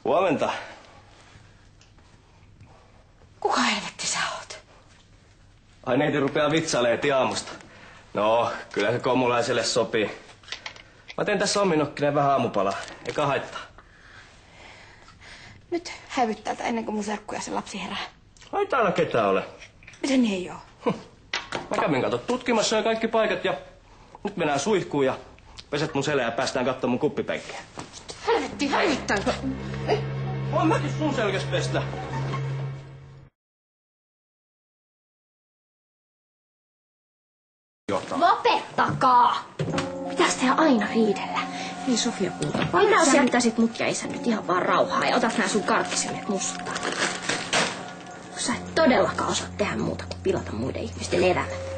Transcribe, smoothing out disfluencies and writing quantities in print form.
Huomenta. Kuka helvetti sä oot? Ai neiti rupeaa vitsailemaan heti aamusta. No, kyllä se komulaiselle sopii. Mä teen tässä ominnokkinen vähän aamupalaa. Eikä haittaa. Nyt hävyt täältä ennen kuin mun serkku ja se lapsi herää. Ai täällä ketään ole. Miten niin ei oo? Mä kävin tutkimassa jo kaikki paikat ja nyt mennään suihkuun ja peset mun selää ja päästään katsomaan mun kuppipenkkiä. Helvetti, hävyttääkö? Voin mäkin sun selkäs pestä. Lopettakaa! Pitäis tehdä aina riidellä. Hei Sofia kulta, paljon sä jättäisit mut ja isän nyt ihan vaan rauhaa ja otat nää sun karkkisemmet mustaa. Kun sä et todellakaan osaa tehdä muuta kuin pilata muiden ihmisten elämät.